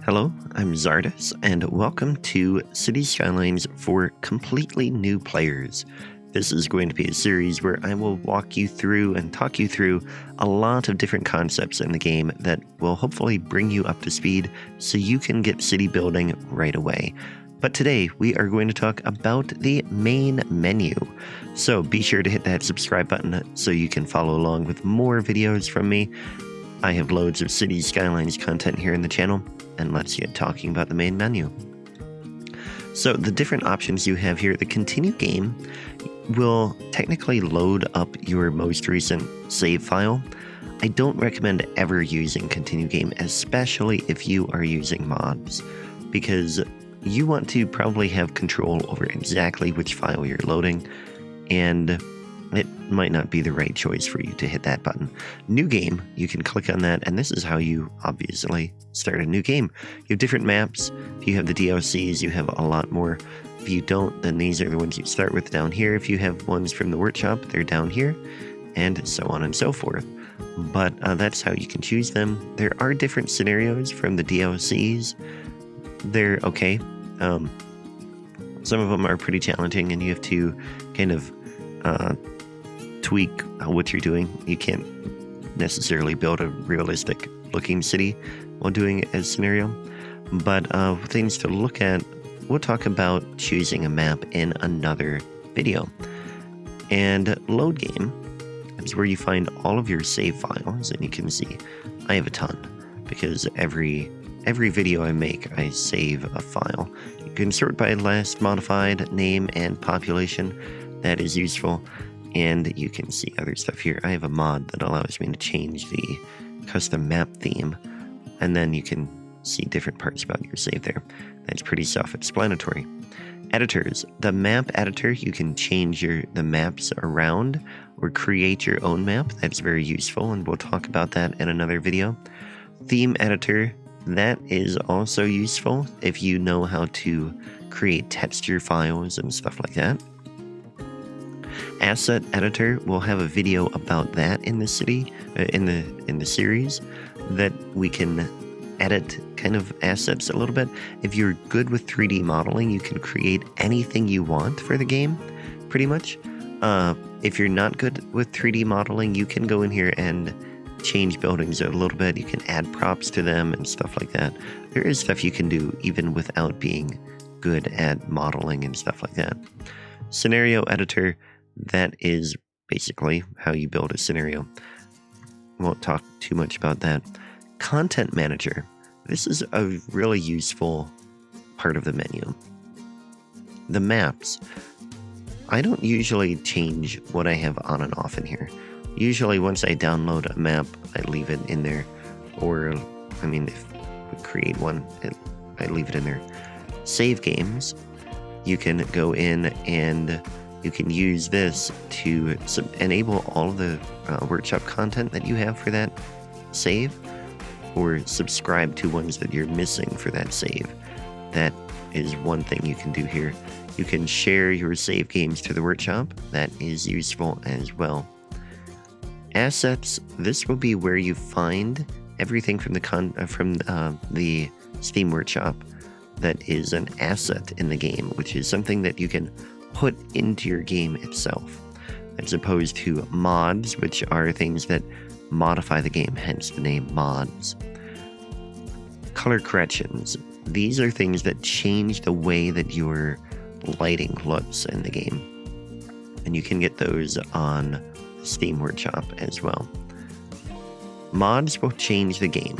Hello, I'm Czardus, and welcome to Cities Skylines for completely new players. This is going to be a series where I will walk you through and talk you through a lot of different concepts in the game that will hopefully bring you up to speed so you can get city building right away. But today we are going to talk about the main menu. So be sure to hit that subscribe button so you can follow along with more videos from me. I have loads of Cities Skylines content here in the channel, and let's get talking about the main menu. So the different options you have here, the continue game will technically load up your most recent save file. I don't recommend ever using continue game, especially if you are using mods, because you want to probably have control over exactly which file you're loading, and it might not be the right choice for you to hit that button. New game, you can click on that, and this is how you obviously start a new game. You have different maps. If you have the DLCs, you have a lot more. If you don't, then these are the ones you start with down here. If you have ones from the workshop, they're down here, and so on and so forth. But that's how you can choose them. There are different scenarios from the DLCs. They're okay. Some of them are pretty challenging, and you have to kind of tweak what you're doing. You can't necessarily build a realistic looking city while doing a scenario. But things to look at, we'll talk about choosing a map in another video. And load game is where you find all of your save files, and you can see I have a ton because every video I make, I save a file. You can sort by last modified, name, and population. That is useful. And you can see other stuff here. I have a mod that allows me to change the custom map theme, and then you can see different parts about your save there. That's pretty self-explanatory. Editors. The map editor, you can change the maps around or create your own map. That's very useful, and we'll talk about that in another video. Theme editor. That is also useful if you know how to create texture files and stuff like that. Asset editor, we'll have a video about that in the series, that we can edit kind of assets a little bit. If you're good with 3D modeling, you can create anything you want for the game, pretty much. If you're not good with 3D modeling, you can go in here and change buildings a little bit. You can add props to them and stuff like that. There is stuff you can do even without being good at modeling and stuff like that. Scenario editor, that is basically how you build a scenario. Won't talk too much about that. Content manager. This is a really useful part of the menu. The maps. I don't usually change what I have on and off in here. Usually once I download a map, I leave it in there. Or, I mean, if we create one, I leave it in there. Save games. You can go in and you can use this to enable all of the workshop content that you have for that save, or subscribe to ones that you're missing for that save. That is one thing you can do here. You can share your save games to the workshop. That is useful as well. Assets. This will be where you find everything from the Steam Workshop that is an asset in the game, which is something that you can put into your game itself, as opposed to mods, which are things that modify the game, hence the name mods. Color corrections. These are things that change the way that your lighting looks in the game, and you can get those on Steam Workshop as well. Mods will change the game,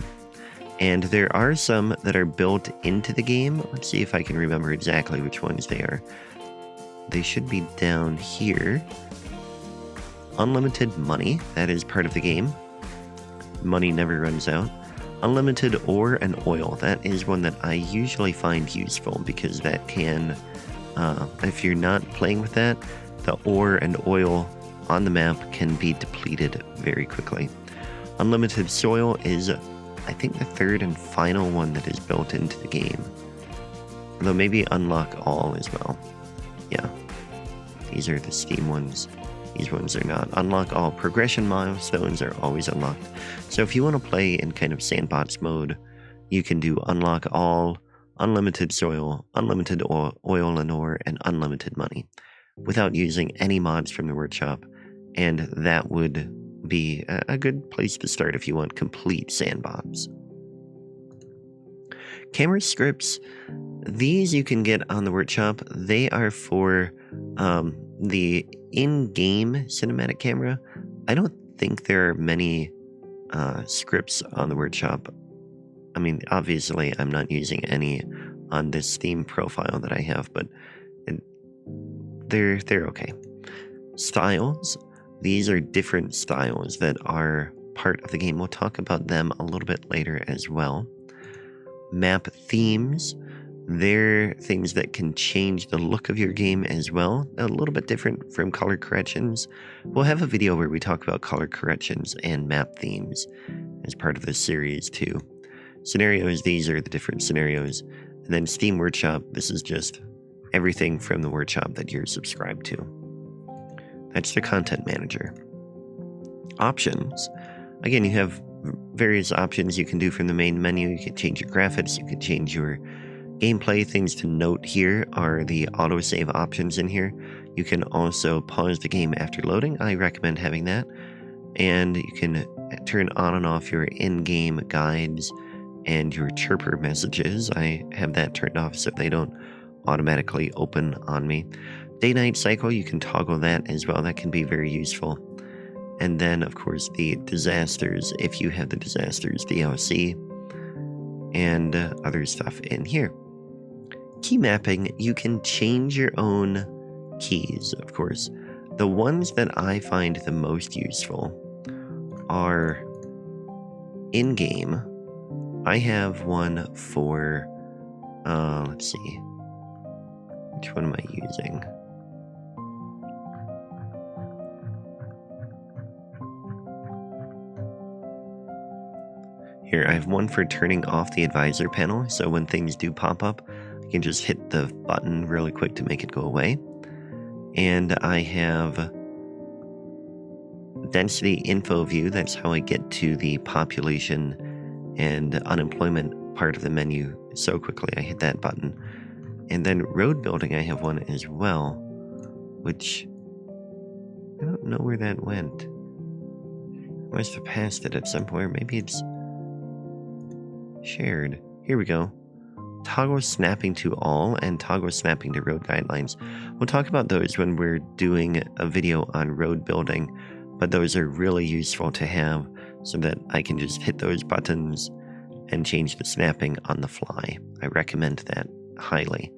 and there are some that are built into the game. Let's see if I can remember exactly which ones they are. They should be down here. Unlimited money, that is part of the game. Money never runs out. Unlimited ore and oil, that is one that I usually find useful, because that can, if you're not playing with that, the ore and oil on the map can be depleted very quickly. Unlimited soil is, I think, the third and final one that is built into the game. Though maybe unlock all as well. Yeah, these are the Steam ones. These ones are not. Unlock all. Progression milestones are always unlocked. So if you want to play in kind of sandbox mode, you can do unlock all, unlimited soil, unlimited oil and ore, and unlimited money without using any mods from the workshop, and that would be a good place to start if you want complete sandbox. Camera scripts, these you can get on the workshop. They are for the in-game cinematic camera. I don't think there are many scripts on the workshop. I mean, obviously I'm not using any on this Steam profile that I have, but they're okay. Styles, these are different styles that are part of the game. We'll talk about them a little bit later as well. Map themes, they're things that can change the look of your game as well. A little bit different from color corrections. We'll have a video where we talk about color corrections and map themes as part of this series too. Scenarios, these are the different scenarios. And then Steam Workshop, this is just everything from the workshop that you're subscribed to. That's the content manager. Options, again, you have various options you can do from the main menu. You can change your graphics, you can change your gameplay. Things to note here are the autosave options in here. You can also pause the game after loading. I recommend having that. And you can turn on and off your in-game guides and your chirper messages. I have that turned off so they don't automatically open on me. Day-night cycle, you can toggle that as well. That can be very useful. And then, of course, the disasters, if you have the disasters DLC, and other stuff in here. Key mapping, you can change your own keys, of course. The ones that I find the most useful are in-game. I have one for, let's see, which one am I using? Here, I have one for turning off the advisor panel, so when things do pop up, I can just hit the button really quick to make it go away. And I have density info view, that's how I get to the population and unemployment part of the menu so quickly. I hit that button. And then road building, I have one as well, which I don't know where that went. I must have passed it at some point, maybe it's shared. Here we go. Toggle snapping to all and toggle snapping to road guidelines. We'll talk about those when we're doing a video on road building, but those are really useful to have so that I can just hit those buttons and change the snapping on the fly. I recommend that highly.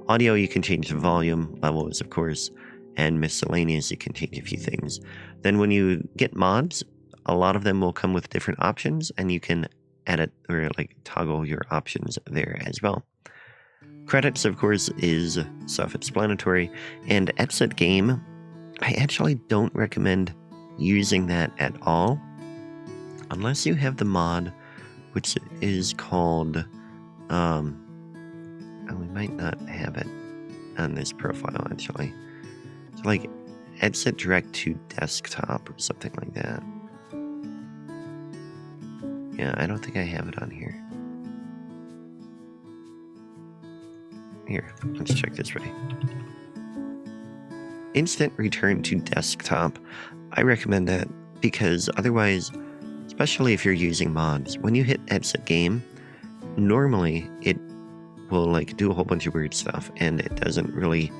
Audio, you can change the volume levels, of course, and miscellaneous, you can change a few things. Then when you get mods, a lot of them will come with different options, and you can edit or like toggle your options there as well. Credits, of course, is self-explanatory, and exit game, I actually don't recommend using that at all unless you have the mod, which is called we might not have it on this profile actually. So like exit direct to desktop or something like that. Yeah, I don't think I have it on here. Here, let's check this way. Instant return to desktop. I recommend that because otherwise, especially if you're using mods, when you hit exit game, normally it will like do a whole bunch of weird stuff and it doesn't really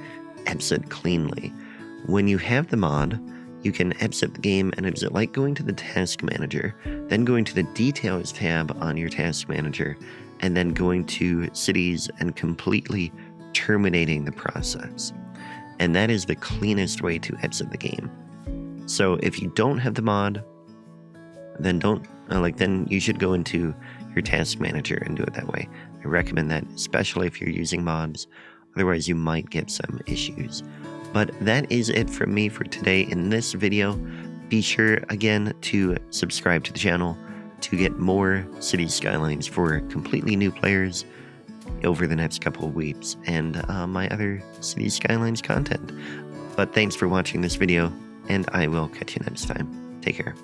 exit cleanly. When you have the mod, you can exit the game, and it's like going to the task manager, then going to the details tab on your task manager, and then going to cities and completely terminating the process. And that is the cleanest way to exit the game. So if you don't have the mod, then then you should go into your task manager and do it that way. I recommend that, especially if you're using mods. Otherwise, you might get some issues. But that is it from me for today in this video. Be sure, again, to subscribe to the channel to get more Cities Skylines for completely new players over the next couple of weeks, and my other Cities Skylines content. But thanks for watching this video, and I will catch you next time. Take care.